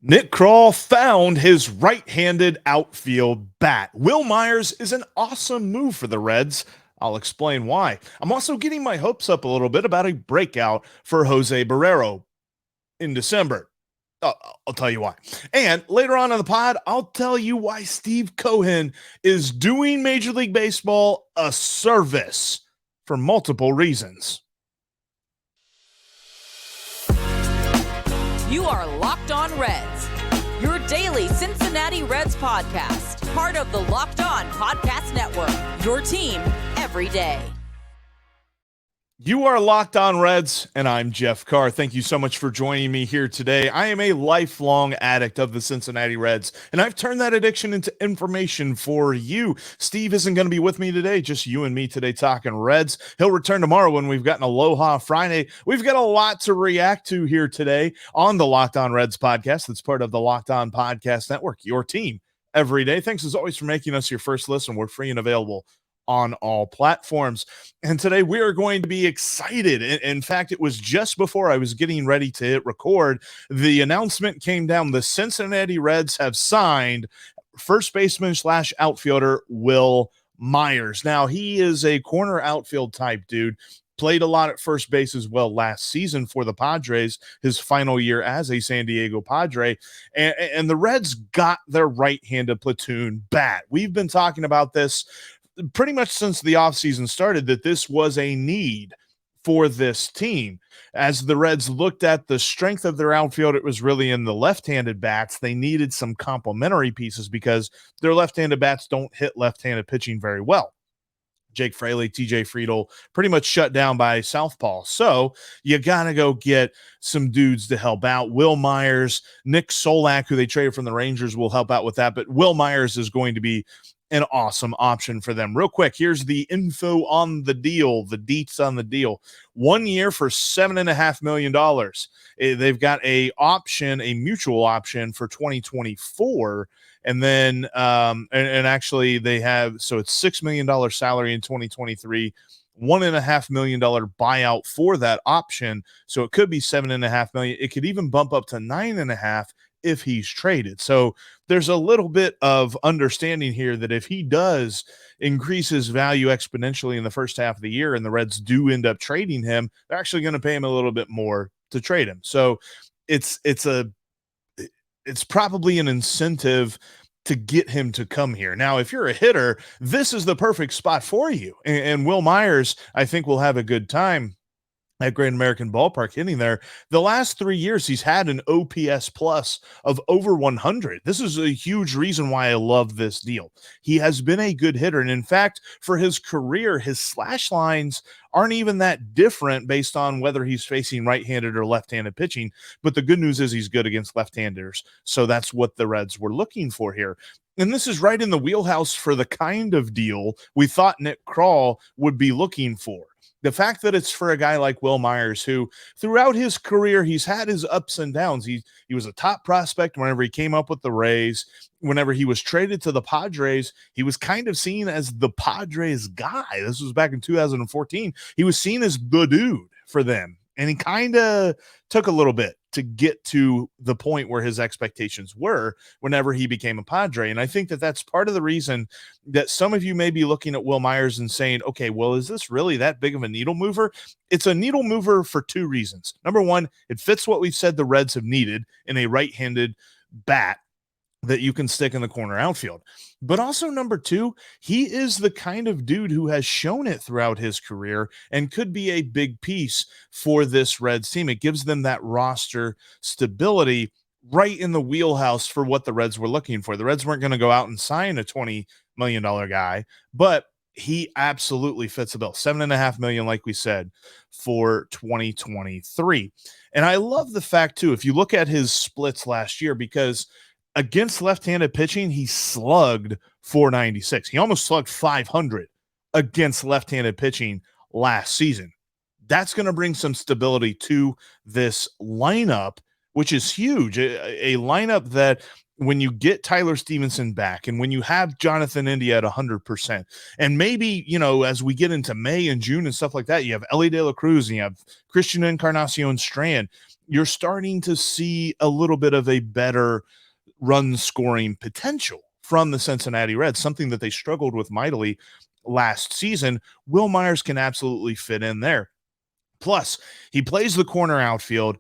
Nick Krall found his right-handed outfield bat. Wil Myers is an awesome move for the Reds. I'll explain why. I'm also getting my hopes up a little bit about a breakout for Jose Barrero in December. I'll tell you why. And later on in the pod, I'll tell you why Steve Cohen is doing Major League Baseball a service for multiple reasons. You are Locked On Reds, your daily Cincinnati Reds podcast, part of the Locked On Podcast Network, your team every day. You are Locked On Reds, and I'm Jeff Carr. Thank you so much for joining me here today. I am a lifelong addict of the Cincinnati Reds, and I've turned that addiction into information for you. Steve isn't going to be with me today, just you and me today talking Reds. He'll return tomorrow when we've got an Aloha Friday. We've got a lot to react to here today on the Locked On Reds podcast that's part of the Locked On Podcast Network, your team every day. Thanks as always for making us your first listen. We're free and available on all platforms. And today we are going to be excited. In fact, it was just before I was getting ready to hit record, the announcement came down. The Cincinnati Reds have signed first baseman / outfielder Wil Myers. Now, he is a corner outfield type dude. Played a lot at first base as well last season for the Padres, his final year as a San Diego Padre. And the Reds got their right-handed platoon bat. We've been talking about this pretty much since the offseason started, that this was a need for this team. As the Reds looked at the strength of their outfield, it was really in the left-handed bats. They needed some complementary pieces because their left-handed bats don't hit left-handed pitching very well. Jake Fraley, TJ Friedl, pretty much shut down by southpaw. So you got to go get some dudes to help out. Wil Myers, Nick Solak, who they traded from the Rangers, will help out with that. But Wil Myers is going to be an awesome option for them. Real quick, here's the info on the deal, the deets on the deal. 1 year for $7.5 million. They've got a mutual option for 2024. And then, and actually they have, so it's $6 million salary in 2023, $1.5 million buyout for that option. So it could be $7.5 million. It could even bump up to $9.5 million if he's traded. So there's a little bit of understanding here that if he does increase his value exponentially in the first half of the year and the Reds do end up trading him, they're actually going to pay him a little bit more to trade him. So it's probably an incentive to get him to come here. Now, if you're a hitter, this is the perfect spot for you. And Wil Myers, I think, will have a good time at Great American Ballpark hitting there. The last 3 years, he's had an OPS plus of over 100. This is a huge reason why I love this deal. He has been a good hitter. And in fact, for his career, his slash lines aren't even that different based on whether he's facing right-handed or left-handed pitching. But the good news is he's good against left-handers. So that's what the Reds were looking for here. And this is right in the wheelhouse for the kind of deal we thought Nick Krall would be looking for. The fact that it's for a guy like Wil Myers, who throughout his career, he's had his ups and downs. He was a top prospect whenever he came up with the Rays. Whenever he was traded to the Padres, he was kind of seen as the Padres guy. This was back in 2014. He was seen as the dude for them. And he kind of took a little bit to get to the point where his expectations were whenever he became a Padre. And I think that that's part of the reason that some of you may be looking at Wil Myers and saying, okay, well, is this really that big of a needle mover? It's a needle mover for two reasons. Number one, it fits what we've said the Reds have needed in a right-handed bat that you can stick in the corner outfield. But also number two, he is the kind of dude who has shown it throughout his career and could be a big piece for this Reds team. It gives them that roster stability right in the wheelhouse for what the Reds were looking for. The Reds weren't going to go out and sign a $20 million guy, but he absolutely fits the bill. $7.5 million, like we said, for 2023. And I love the fact too, if you look at his splits last year, because against left-handed pitching, he slugged .496. He almost slugged .500 against left-handed pitching last season. That's going to bring some stability to this lineup, which is huge. A lineup that when you get Tyler Stevenson back and when you have Jonathan India at 100%, and maybe, you know, as we get into May and June and stuff like that, you have Ellie De La Cruz and you have Christian Encarnacion Strand. you're starting to see a little bit of a better run scoring potential from the Cincinnati Reds, something that they struggled with mightily last season. Wil Myers can absolutely fit in there. Plus, he plays the corner outfield.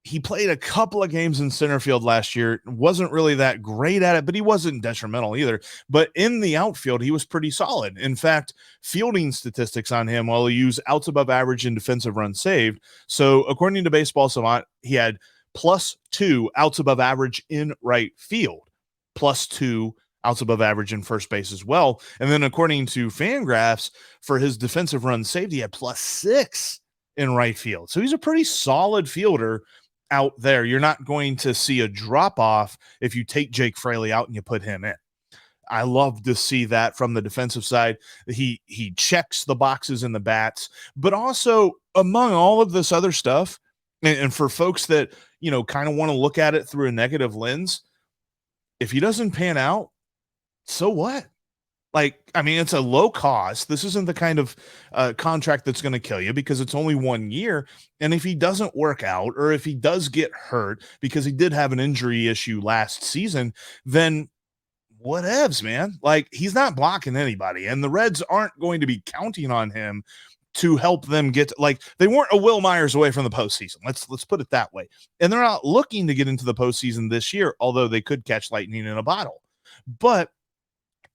He played a couple of games in center field last year. Wasn't really that great at it, but he wasn't detrimental either. But in the outfield, he was pretty solid. In fact, fielding statistics on him, while he used outs above average in defensive runs saved. So according to Baseball Savant, he had +2 outs above average in right field, +2 outs above average in first base as well. And then according to Fangraphs, for his defensive runs saved, he had +6 in right field. So he's a pretty solid fielder out there. You're not going to see a drop off if you take Jake Fraley out and you put him in. I love to see that from the defensive side. He checks the boxes in the bats, but also among all of this other stuff, and for folks that, kind of want to look at it through a negative lens, if he doesn't pan out, so what? It's a low cost. This isn't the kind of contract that's going to kill you because it's only 1 year. And if he doesn't work out, or if he does get hurt, because he did have an injury issue last season, then whatevs, man. He's not blocking anybody. And the Reds aren't going to be counting on him to help them get they weren't a Wil Myers away from the postseason. Let's put it that way. And they're not looking to get into the postseason this year, although they could catch lightning in a bottle. But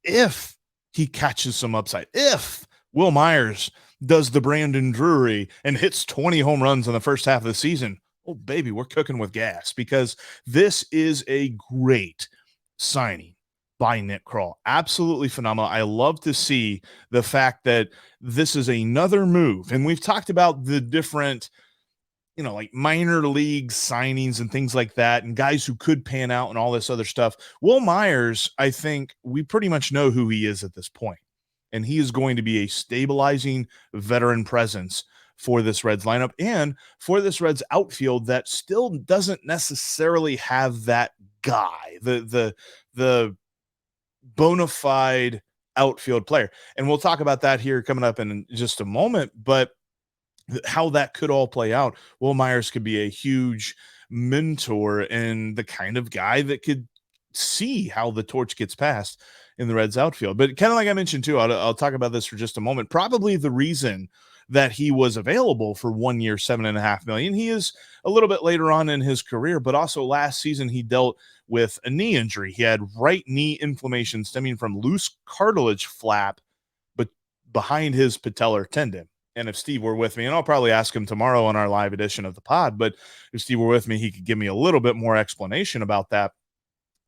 if he catches some upside, if Wil Myers does the Brandon Drury and hits 20 home runs in the first half of the season, oh baby, we're cooking with gas, because this is a great signing by Nick Krall. Absolutely phenomenal. I love to see the fact that this is another move. And we've talked about the different, minor league signings and things like that, and guys who could pan out and all this other stuff. Wil Myers, I think we pretty much know who he is at this point. And he is going to be a stabilizing veteran presence for this Reds lineup and for this Reds outfield that still doesn't necessarily have that guy, the bona fide outfield player. And we'll talk about that here coming up in just a moment, but how that could all play out. Wil Myers could be a huge mentor and the kind of guy that could see how the torch gets passed in the Reds outfield. But kind of like I mentioned too, I'll talk about this for just a moment. Probably the reason that he was available for 1 year, $7.5 million. He is a little bit later on in his career, but also last season he dealt with a knee injury. He had right knee inflammation stemming from loose cartilage flap, but behind his patellar tendon. And if Steve were with me, and I'll probably ask him tomorrow on our live edition of the pod, but if Steve were with me, he could give me a little bit more explanation about that.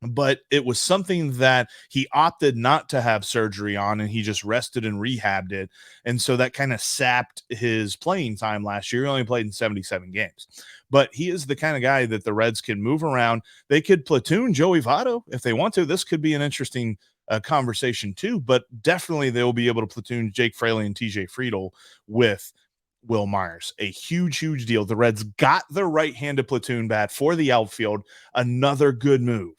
But it was something that he opted not to have surgery on, and he just rested and rehabbed it. And so that kind of sapped his playing time last year. He only played in 77 games. But he is the kind of guy that the Reds can move around. They could platoon Joey Votto if they want to. This could be an interesting conversation too, but definitely they'll be able to platoon Jake Fraley and TJ Friedl with Wil Myers. A huge, huge deal. The Reds got the right-handed platoon bat for the outfield. Another good move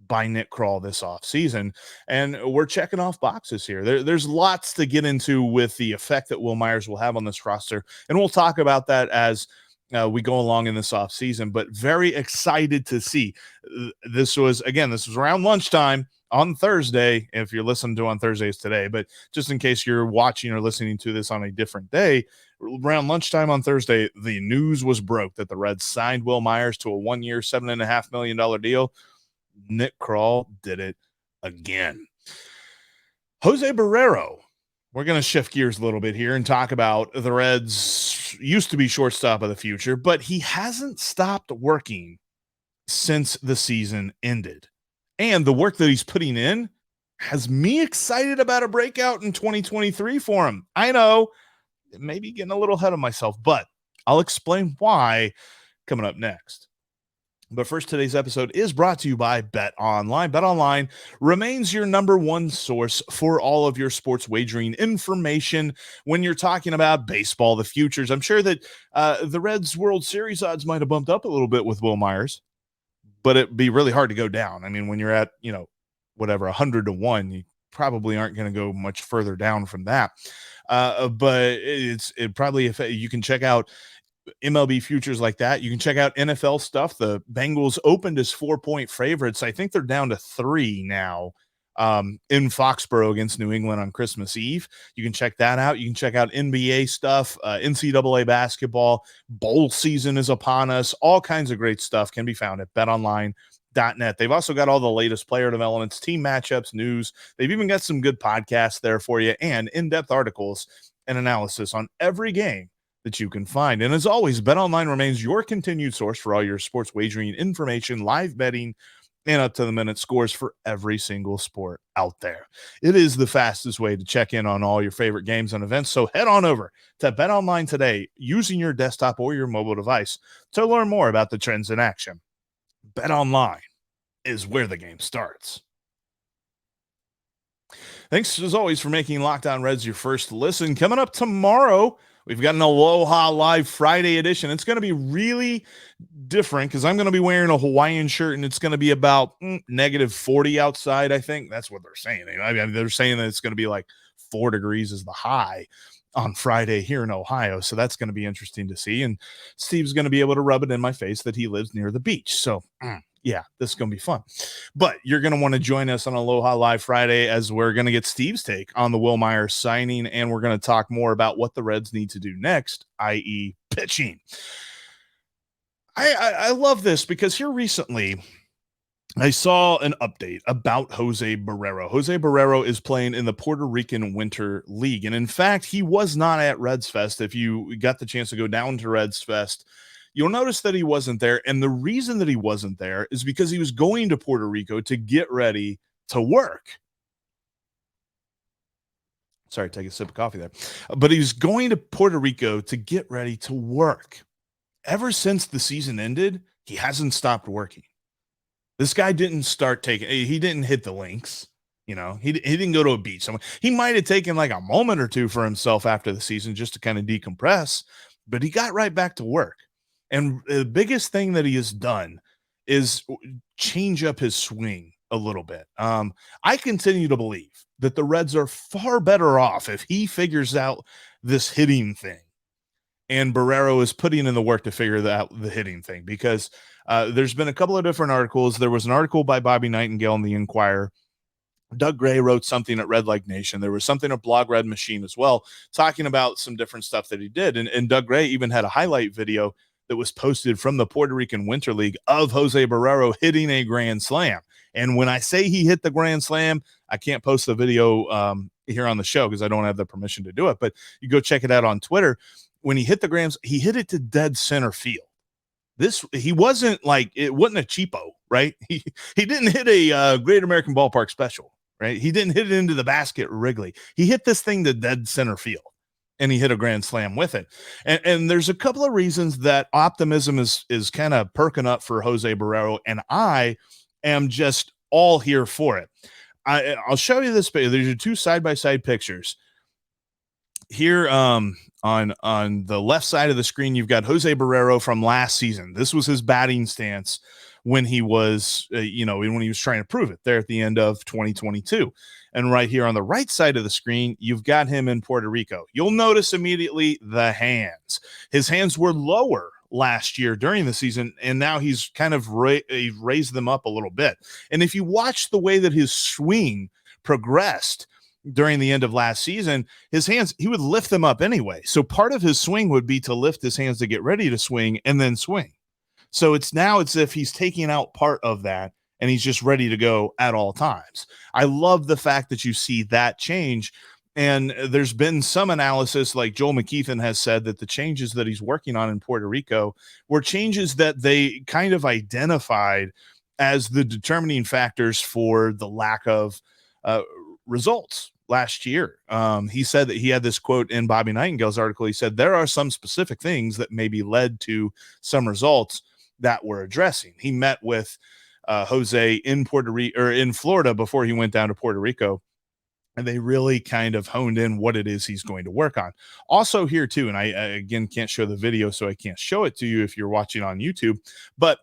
by Nick Krall this offseason. And we're checking off boxes here. There's lots to get into with the effect that Wil Myers will have on this roster. And we'll talk about that as we go along in this offseason, but very excited to see. This was around lunchtime on Thursday, if you're listening to on Thursdays today, but just in case you're watching or listening to this on a different day, around lunchtime on Thursday, the news was broke that the Reds signed Wil Myers to a 1 year, $7.5 million deal. Nick Krall did it again. Jose Barrero. We're going to shift gears a little bit here and talk about the Reds used to be shortstop of the future, but he hasn't stopped working since the season ended. And the work that he's putting in has me excited about a breakout in 2023 for him. I know, maybe getting a little ahead of myself, but I'll explain why coming up next. But first, today's episode is brought to you by BetOnline. BetOnline remains your number one source for all of your sports wagering information when you're talking about baseball, the futures. I'm sure that the Reds World Series odds might have bumped up a little bit with Wil Myers, but it'd be really hard to go down. I mean, when you're at, 100 to 1, you probably aren't going to go much further down from that. But it probably, if you can check out MLB futures like that. You can check out NFL stuff. The Bengals opened as 4-point favorites. I think they're down to 3 now in Foxborough against New England on Christmas Eve. You can check that out. You can check out NBA stuff, NCAA basketball. Bowl season is upon us. All kinds of great stuff can be found at BetOnline.net. They've also got all the latest player developments, team matchups, news. They've even got some good podcasts there for you and in-depth articles and analysis on every game that you can find. And as always, BetOnline remains your continued source for all your sports wagering information, live betting, and up-to-the-minute scores for every single sport out there. It is the fastest way to check in on all your favorite games and events, so head on over to BetOnline today using your desktop or your mobile device to learn more about the trends in action. BetOnline is where the game starts. Thanks, as always, for making Locked On Reds your first listen. Coming up tomorrow, we've got an Aloha Live Friday edition. It's going to be really different because I'm going to be wearing a Hawaiian shirt, and it's going to be about negative 40 outside, I think. That's what they're saying. I mean, they're saying that it's going to be like 4 degrees is the high on Friday here in Ohio. So that's going to be interesting to see. And Steve's going to be able to rub it in my face that he lives near the beach. So yeah, this is going to be fun. But you're going to want to join us on Aloha Live Friday as we're going to get Steve's take on the Wil Myers signing, and we're going to talk more about what the Reds need to do next, i.e. pitching. I love this because here recently I saw an update about Jose Barrero. Jose Barrero is playing in the Puerto Rican Winter League. And in fact, he was not at Reds Fest. If you got the chance to go down to Reds Fest, you'll notice that he wasn't there. And the reason that he wasn't there is because he was going to Puerto Rico to get ready to work. Sorry, take a sip of coffee there. But he was going to Puerto Rico to get ready to work. Ever since the season ended, he hasn't stopped working. This guy didn't start he didn't hit the links. You know, he didn't go to a beach somewhere. He might have taken like a moment or two for himself after the season just to kind of decompress, but he got right back to work. And the biggest thing that he has done is change up his swing a little bit. I continue to believe that the Reds are far better off if he figures out this hitting thing. And Barrero is putting in the work to figure out the hitting thing, because there's been a couple of different articles. There was an article by Bobby Nightingale in the Inquirer. Doug Gray wrote something at Red Leg Nation. There was something at Blog Red Machine as well, talking about some different stuff that he did. And Doug Gray even had a highlight video that was posted from the Puerto Rican Winter League of Jose Barrero hitting a grand slam. And when I say he hit the grand slam, I can't post the video here on the show because I don't have the permission to do it. But you go check it out on Twitter. When he hit the grams, he hit it to dead center field. He wasn't like, it wasn't a cheapo, right? He didn't hit a Great American Ballpark special, right? He didn't hit it into the basket Wrigley. He hit this thing to dead center field, and he hit a grand slam with it. And there's a couple of reasons that optimism is kind of perking up for Jose Barrero, and I am just all here for it. I'll show you this. There's your 2 side-by-side pictures. Here on the left side of the screen, you've got Jose Barrero from last season. This was his batting stance when he was, when he was trying to prove it there at the end of 2022. And right here on the right side of the screen, you've got him in Puerto Rico. You'll notice immediately the hands. His hands were lower last year during the season, and now he's kind of raised them up a little bit. And if you watch the way that his swing progressed during the end of last season, his hands, he would lift them up anyway. So part of his swing would be to lift his hands to get ready to swing and then swing. So it's as if he's taking out part of that and he's just ready to go at all times. I love the fact that you see that change. And there's been some analysis, like Joel McKeithen has said, that the changes that he's working on in Puerto Rico were changes that they kind of identified as the determining factors for the lack of results last year. He said that he had this quote in Bobby Nightingale's article. He said, there are some specific things that maybe led to some results that we're addressing. He met with Jose in in Florida before he went down to Puerto Rico, and they really kind of honed in what it is he's going to work on. Also here too, and I again can't show the video, so I can't show it to you if you're watching on YouTube, but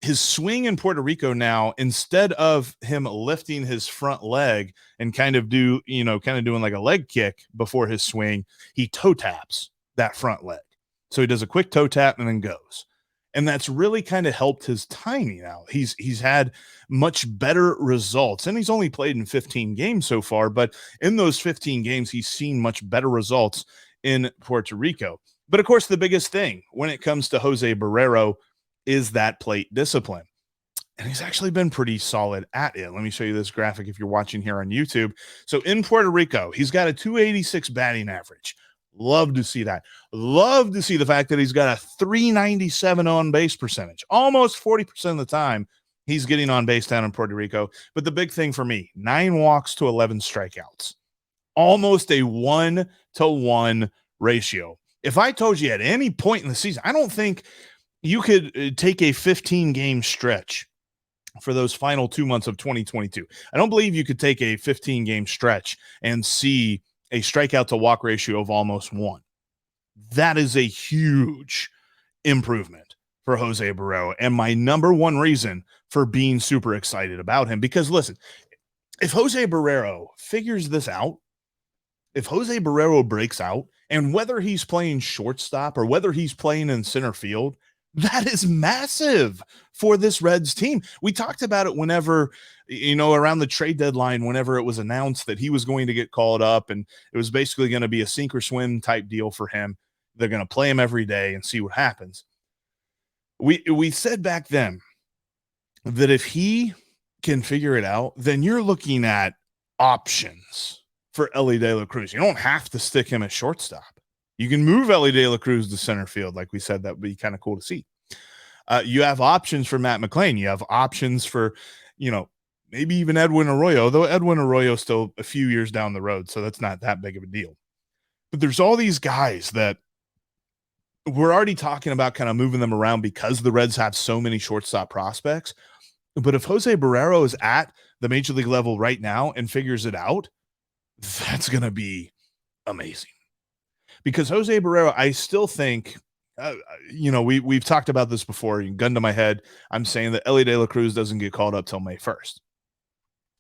his swing in Puerto Rico now, instead of him lifting his front leg and kind of doing like a leg kick before his swing, he toe taps that front leg. So he does a quick toe tap and then goes. And that's really kind of helped his timing out. He's had much better results, and he's only played in 15 games so far, but in those 15 games, he's seen much better results in Puerto Rico. But of course, the biggest thing when it comes to Jose Barrero is that plate discipline. And he's actually been pretty solid at it. Let me show you this graphic if you're watching here on YouTube. So in Puerto Rico, he's got a 286 batting average. Love to see that. Love to see the fact that he's got a 397 on base percentage. Almost 40% of the time he's getting on base down in Puerto Rico. But the big thing for me, 9 walks to 11 strikeouts. Almost a 1-to-1 ratio. If I told you at any point in the season, I don't think you could take a 15-game stretch for those final 2 months of 2022. I don't believe you could take a 15-game stretch and see a strikeout to walk ratio of almost 1. That is a huge improvement for Jose Barrero, and my number one reason for being super excited about him. Because listen, if Jose Barrero figures this out, if Jose Barrero breaks out, and whether he's playing shortstop or whether he's playing in center field, that is massive for this Reds team. We talked about it whenever, around the trade deadline, whenever it was announced that he was going to get called up, and it was basically going to be a sink or swim type deal for him. They're going to play him every day and see what happens. We said back then that if he can figure it out, then you're looking at options for Elly De La Cruz. You don't have to stick him at shortstop. You can move Elly De La Cruz to center field. Like we said, that would be kind of cool to see. You have options for Matt McLain. You have options for, maybe even Edwin Arroyo, though Edwin Arroyo is still a few years down the road, so that's not that big of a deal. But there's all these guys that we're already talking about kind of moving them around because the Reds have so many shortstop prospects. But if Jose Barrero is at the major league level right now and figures it out, that's going to be amazing. Because Jose Barrero, I still think, we've talked about this before. Gun to my head, I'm saying that Elly De La Cruz doesn't get called up till May 1st.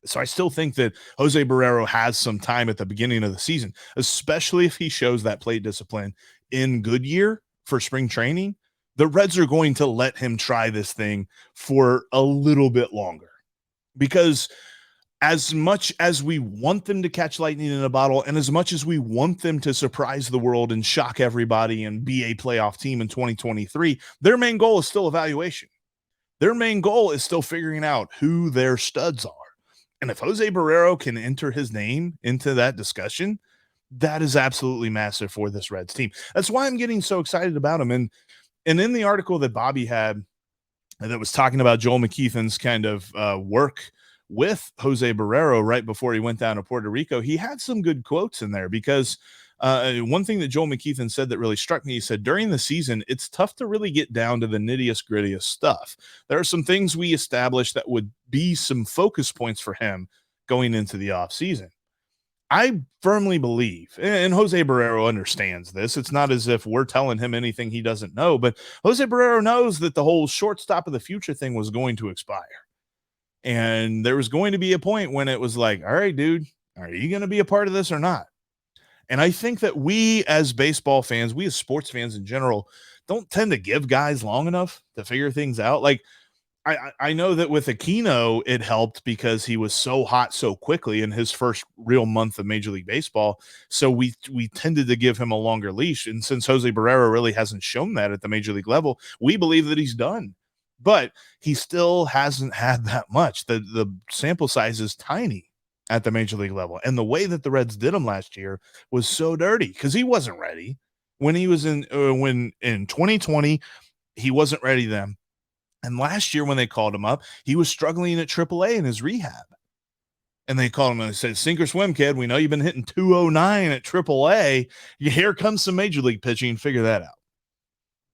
So I still think that Jose Barrero has some time at the beginning of the season, especially if he shows that plate discipline in Goodyear for spring training. The Reds are going to let him try this thing for a little bit longer, because as much as we want them to catch lightning in a bottle, and as much as we want them to surprise the world and shock everybody and be a playoff team in 2023, their main goal is still evaluation. Their main goal is still figuring out who their studs are. And if Jose Barrero can enter his name into that discussion, that is absolutely massive for this Reds team. That's why I'm getting so excited about him. And in the article that Bobby had that was talking about Joel McKeithen's kind of work with Jose Barrero right before he went down to Puerto Rico, he had some good quotes in there, because one thing that Joel McKeithen said that really struck me, he said, during the season, it's tough to really get down to the nittiest grittiest stuff. There are some things we established that would be some focus points for him going into the offseason. I firmly believe, and Jose Barrero understands this, it's not as if we're telling him anything he doesn't know, but Jose Barrero knows that the whole shortstop of the future thing was going to expire. And there was going to be a point when it was like, all right, dude, are you going to be a part of this or not? And I think that we as baseball fans, we as sports fans in general, don't tend to give guys long enough to figure things out. Like, I know that with Aquino, it helped because he was so hot so quickly in his first real month of Major League Baseball. So we tended to give him a longer leash. And since Jose Barrero really hasn't shown that at the Major League level, we believe that he's done. But he still hasn't had that much. The sample size is tiny at the Major League level. And the way that the Reds did him last year was so dirty because he wasn't ready. When he was in 2020, he wasn't ready then. And last year when they called him up, he was struggling at AAA in his rehab. And they called him and they said, sink or swim, kid. We know you've been hitting 209 at AAA. Here comes some Major League pitching. Figure that out.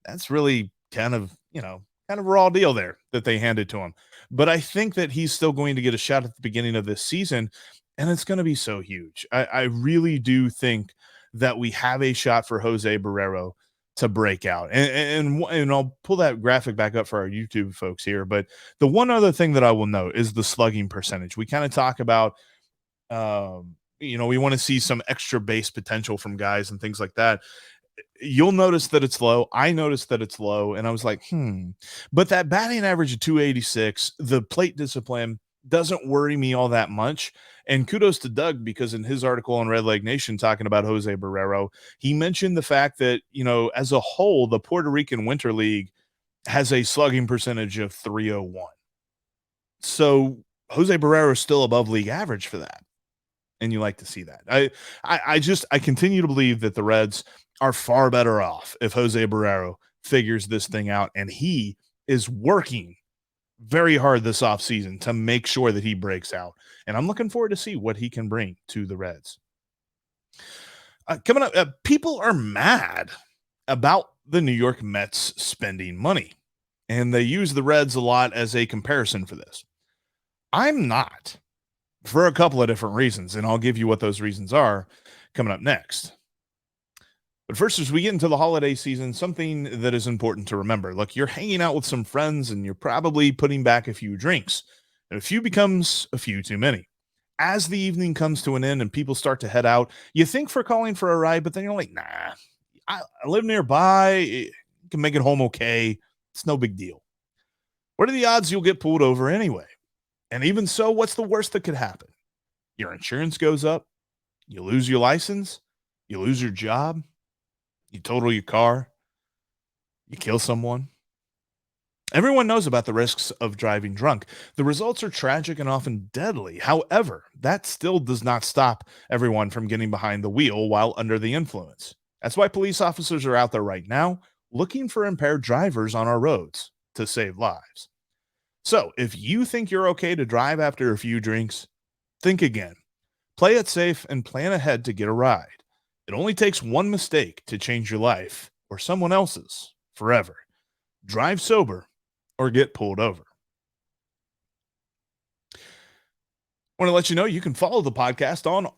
That's really kind of a raw deal there that they handed to him. But I think that he's still going to get a shot at the beginning of this season, and it's going to be so huge. I really do think that we have a shot for Jose Barrero to break out. And I'll pull that graphic back up for our YouTube folks here. But the one other thing that I will note is the slugging percentage. We kind of talk about, we want to see some extra base potential from guys and things like that. you'll notice that it's low. I noticed that it's low, and I was like, But that batting average of 286, the plate discipline doesn't worry me all that much. And kudos to Doug, because in his article on Red Leg Nation talking about Jose Barrero, he mentioned the fact that, as a whole, the Puerto Rican Winter League has a slugging percentage of 301. So Jose Barrero is still above league average for that. And you like to see that. I continue to believe that the Reds are far better off if Jose Barrero figures this thing out, and he is working very hard this offseason to make sure that he breaks out. And I'm looking forward to see what he can bring to the Reds. Coming up, people are mad about the New York Mets spending money, and they use the Reds a lot as a comparison for this. I'm not, for a couple of different reasons, and I'll give you what those reasons are coming up next. But first, as we get into the holiday season, something that is important to remember. Look, you're hanging out with some friends, and you're probably putting back a few drinks. And a few becomes a few too many. As the evening comes to an end and people start to head out, you think for calling for a ride, but then you're like, nah, I live nearby. You can make it home okay. It's no big deal. What are the odds you'll get pulled over anyway? And even so, what's the worst that could happen? Your insurance goes up, you lose your license, you lose your job, you total your car, you kill someone. Everyone knows about the risks of driving drunk. The results are tragic and often deadly. However, that still does not stop everyone from getting behind the wheel while under the influence. That's why police officers are out there right now looking for impaired drivers on our roads to save lives. So, if you think you're okay to drive after a few drinks, think again. Play it safe and plan ahead to get a ride. It only takes one mistake to change your life or someone else's forever. Drive sober or get pulled over. I want to let you know you can follow the podcast on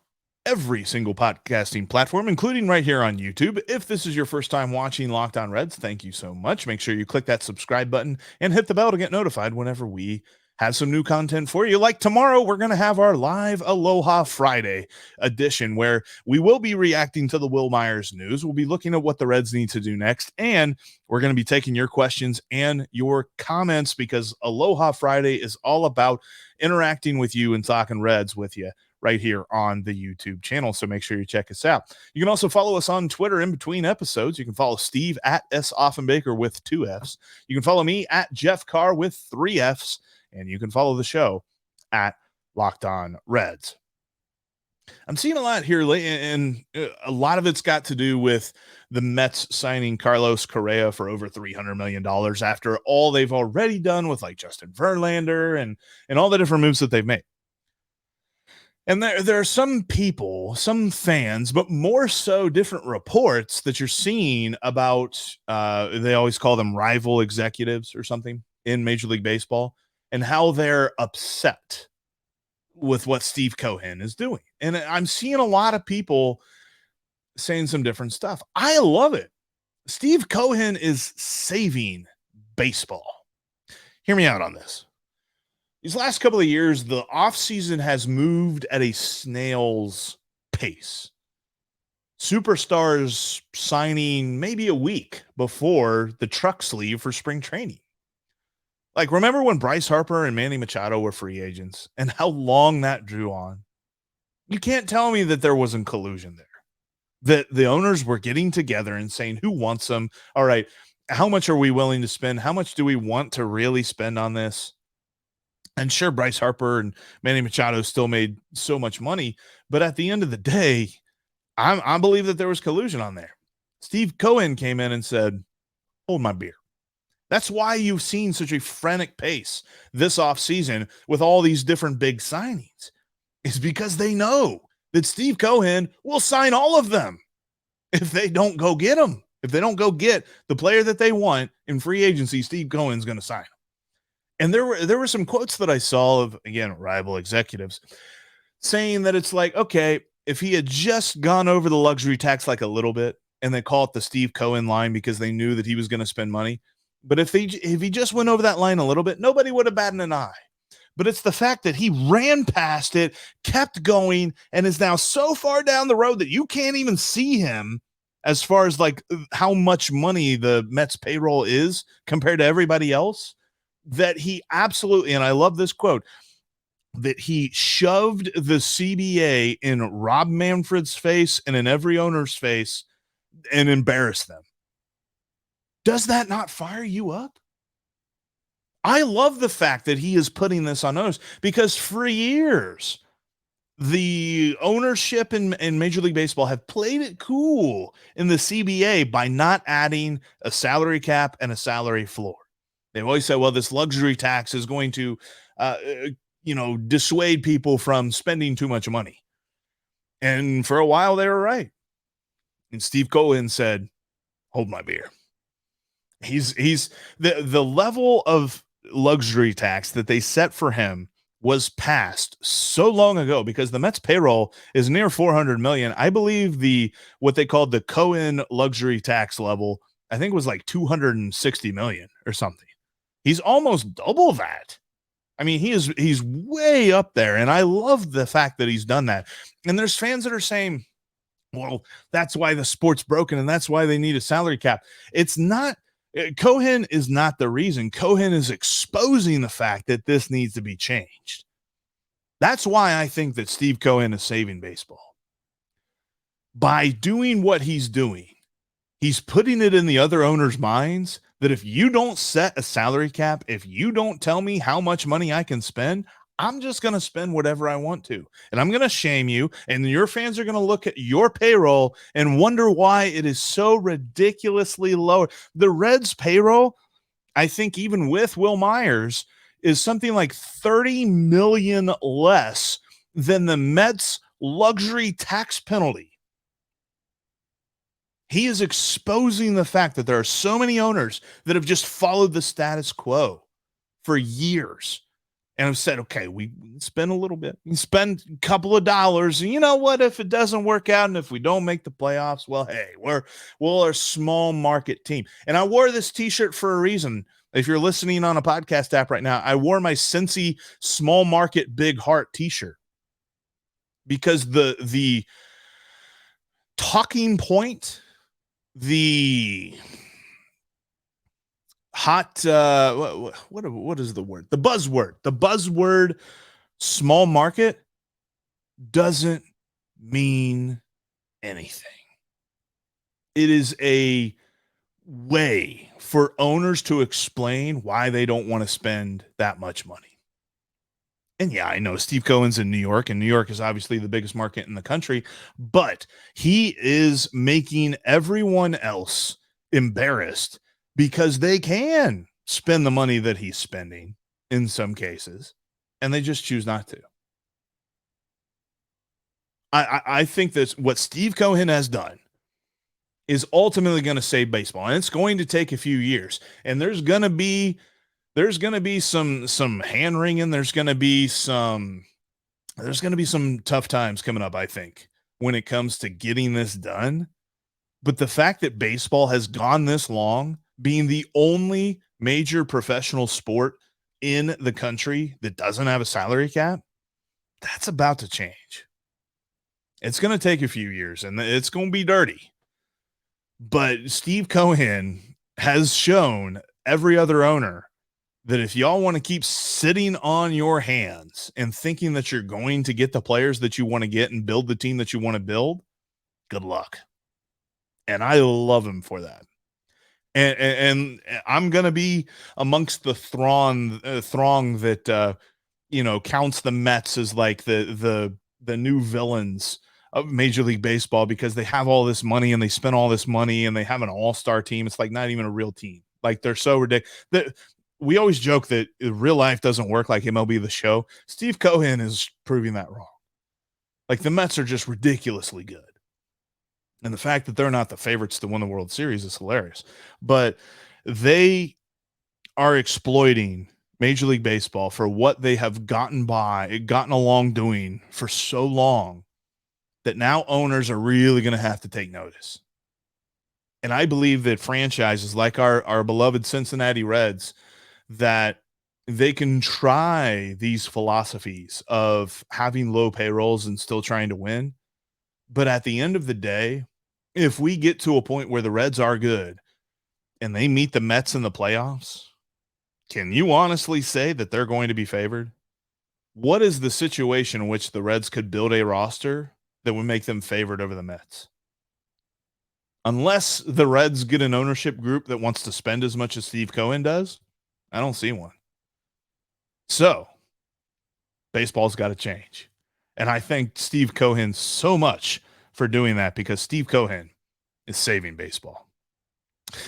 every single podcasting platform, including right here on YouTube. If this is your first time watching Locked On Reds, thank you so much. Make sure you click that subscribe button and hit the bell to get notified whenever we have some new content for you. Like tomorrow, we're going to have our live Aloha Friday edition where we will be reacting to the Wil Myers news. We'll be looking at what the Reds need to do next, and we're going to be taking your questions and your comments, because Aloha Friday is all about interacting with you and talking Reds with you right here on the YouTube channel. So make sure you check us out. You can also follow us on Twitter in between episodes. You can follow Steve at S. Offenbaker with 2 Fs. You can follow me at Jeff Carr with 3 Fs. And you can follow the show at Locked On Reds. I'm seeing a lot here, and a lot of it's got to do with the Mets signing Carlos Correa for over $300 million after all they've already done with like Justin Verlander and all the different moves that they've made. And there are some people, some fans, but more so different reports that you're seeing about, they always call them rival executives or something in Major League Baseball, and how they're upset with what Steve Cohen is doing. And I'm seeing a lot of people saying some different stuff. I love it. Steve Cohen is saving baseball. Hear me out on this. These last couple of years, the offseason has moved at a snail's pace. Superstars signing maybe a week before the trucks leave for spring training. Like, remember when Bryce Harper and Manny Machado were free agents and how long that drew on? You can't tell me that there wasn't collusion there, that the owners were getting together and saying, who wants them? All right, how much are we willing to spend? How much do we want to really spend on this? And sure, Bryce Harper and Manny Machado still made so much money, but at the end of the day, I believe that there was collusion on there. Steve Cohen came in and said, hold my beer. That's why you've seen such a frantic pace this offseason with all these different big signings. It's because they know that Steve Cohen will sign all of them if they don't go get them. If they don't go get the player that they want in free agency, Steve Cohen's going to sign them. And there were some quotes that I saw of, again, rival executives saying that it's like, okay, if he had just gone over the luxury tax like a little bit, and they call it the Steve Cohen line because they knew that he was going to spend money. But if he just went over that line a little bit, nobody would have batted an eye. But it's the fact that he ran past it, kept going, and is now so far down the road that you can't even see him as far as like how much money the Mets payroll is compared to everybody else, that he absolutely, and I love this quote, that he shoved the CBA in Rob Manfred's face and in every owner's face and embarrassed them. Does that not fire you up? I love the fact that he is putting this on owners, because for years, the ownership in Major League Baseball have played it cool in the CBA by not adding a salary cap and a salary floor. They've always said, well, this luxury tax is going to, dissuade people from spending too much money. And for a while, they were right. And Steve Cohen said, hold my beer. He's the level of luxury tax that they set for him was passed so long ago, because the Mets payroll is near 400 million. I believe what they called the Cohen luxury tax level, I think, was like 260 million or something. He's almost double that. I mean, he's way up there, and I love the fact that he's done that. And there's fans that are saying, well, that's why the sport's broken and that's why they need a salary cap. It's not. Cohen is not the reason. Cohen is exposing the fact that this needs to be changed. That's why I think that Steve Cohen is saving baseball. By doing what he's doing, he's putting it in the other owners' minds that if you don't set a salary cap, if you don't tell me how much money I can spend, I'm just going to spend whatever I want to. And I'm going to shame you. And your fans are going to look at your payroll and wonder why it is so ridiculously low. The Reds payroll, I think, even with Wil Myers, is something like 30 million less than the Mets luxury tax penalty. He is exposing the fact that there are so many owners that have just followed the status quo for years and have said, okay, we spend a little bit, we spend a couple of dollars. And you know what? If it doesn't work out and if we don't make the playoffs, well, hey, we're a small market team. And I wore this t-shirt for a reason. If you're listening on a podcast app right now, I wore my Cincy small market big heart t-shirt because the talking point, the hot what is the word? The buzzword small market doesn't mean anything. It is a way for owners to explain why they don't want to spend that much money. And yeah, I know Steve Cohen's in New York, and New York is obviously the biggest market in the country, but he is making everyone else embarrassed because they can spend the money that he's spending in some cases, and they just choose not to. I think that what Steve Cohen has done is ultimately going to save baseball, and it's going to take a few years, and there's going to be some hand wringing. There's going to be some tough times coming up, I think, when it comes to getting this done. But the fact that baseball has gone this long, being the only major professional sport in the country that doesn't have a salary cap, that's about to change. It's going to take a few years, and it's going to be dirty. But Steve Cohen has shown every other owner that if y'all want to keep sitting on your hands and thinking that you're going to get the players that you want to get and build the team that you want to build, good luck. And I love him for that. And I'm going to be amongst the throng that, counts the Mets as like the new villains of Major League Baseball because they have all this money and they spend all this money and they have an all-star team. It's like not even a real team. Like they're so ridiculous. We always joke that real life doesn't work like MLB The Show. Steve Cohen is proving that wrong. Like the Mets are just ridiculously good. And the fact that they're not the favorites to win the World Series is hilarious. But they are exploiting Major League Baseball for what they have gotten along doing for so long that now owners are really going to have to take notice. And I believe that franchises like our beloved Cincinnati Reds, that they can try these philosophies of having low payrolls and still trying to win. But at the end of the day, if we get to a point where the Reds are good and they meet the Mets in the playoffs, can you honestly say that they're going to be favored? What is the situation in which the Reds could build a roster that would make them favored over the Mets? Unless the Reds get an ownership group that wants to spend as much as Steve Cohen does, I don't see one. So, baseball's got to change. And I thank Steve Cohen so much for doing that, because Steve Cohen is saving baseball.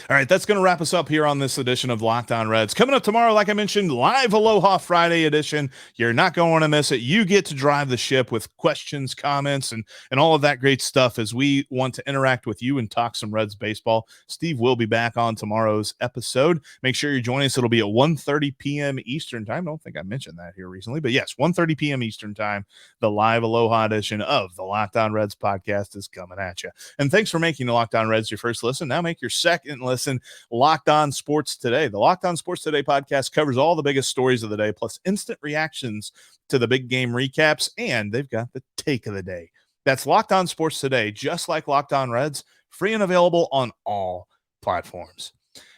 All right, that's going to wrap us up here on this edition of Locked On Reds. Coming up tomorrow, like I mentioned, live Aloha Friday edition. You're not going to miss it. You get to drive the ship with questions, comments, and all of that great stuff as we want to interact with you and talk some Reds baseball. Steve will be back on tomorrow's episode. Make sure you join us. It'll be at 1:30 p.m. Eastern time. I don't think I mentioned that here recently, but yes, 1:30 p.m. Eastern time. The live Aloha edition of the Locked On Reds podcast is coming at you. And thanks for making the Locked On Reds your first listen. Now make your second listen Locked On Sports Today. The Locked On Sports Today podcast covers all the biggest stories of the day, plus instant reactions to the big game recaps, and they've got the take of the day. That's Locked On Sports Today, just like Locked On Reds, free and available on all platforms.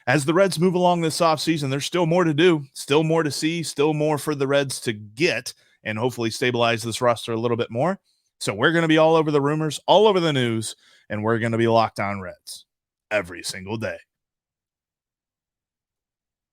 As the Reds move along this offseason, there's still more to do, still more to see, still more for the Reds to get, and hopefully stabilize this roster a little bit more. So we're going to be all over the rumors, all over the news, and we're going to be Locked On Reds every single day.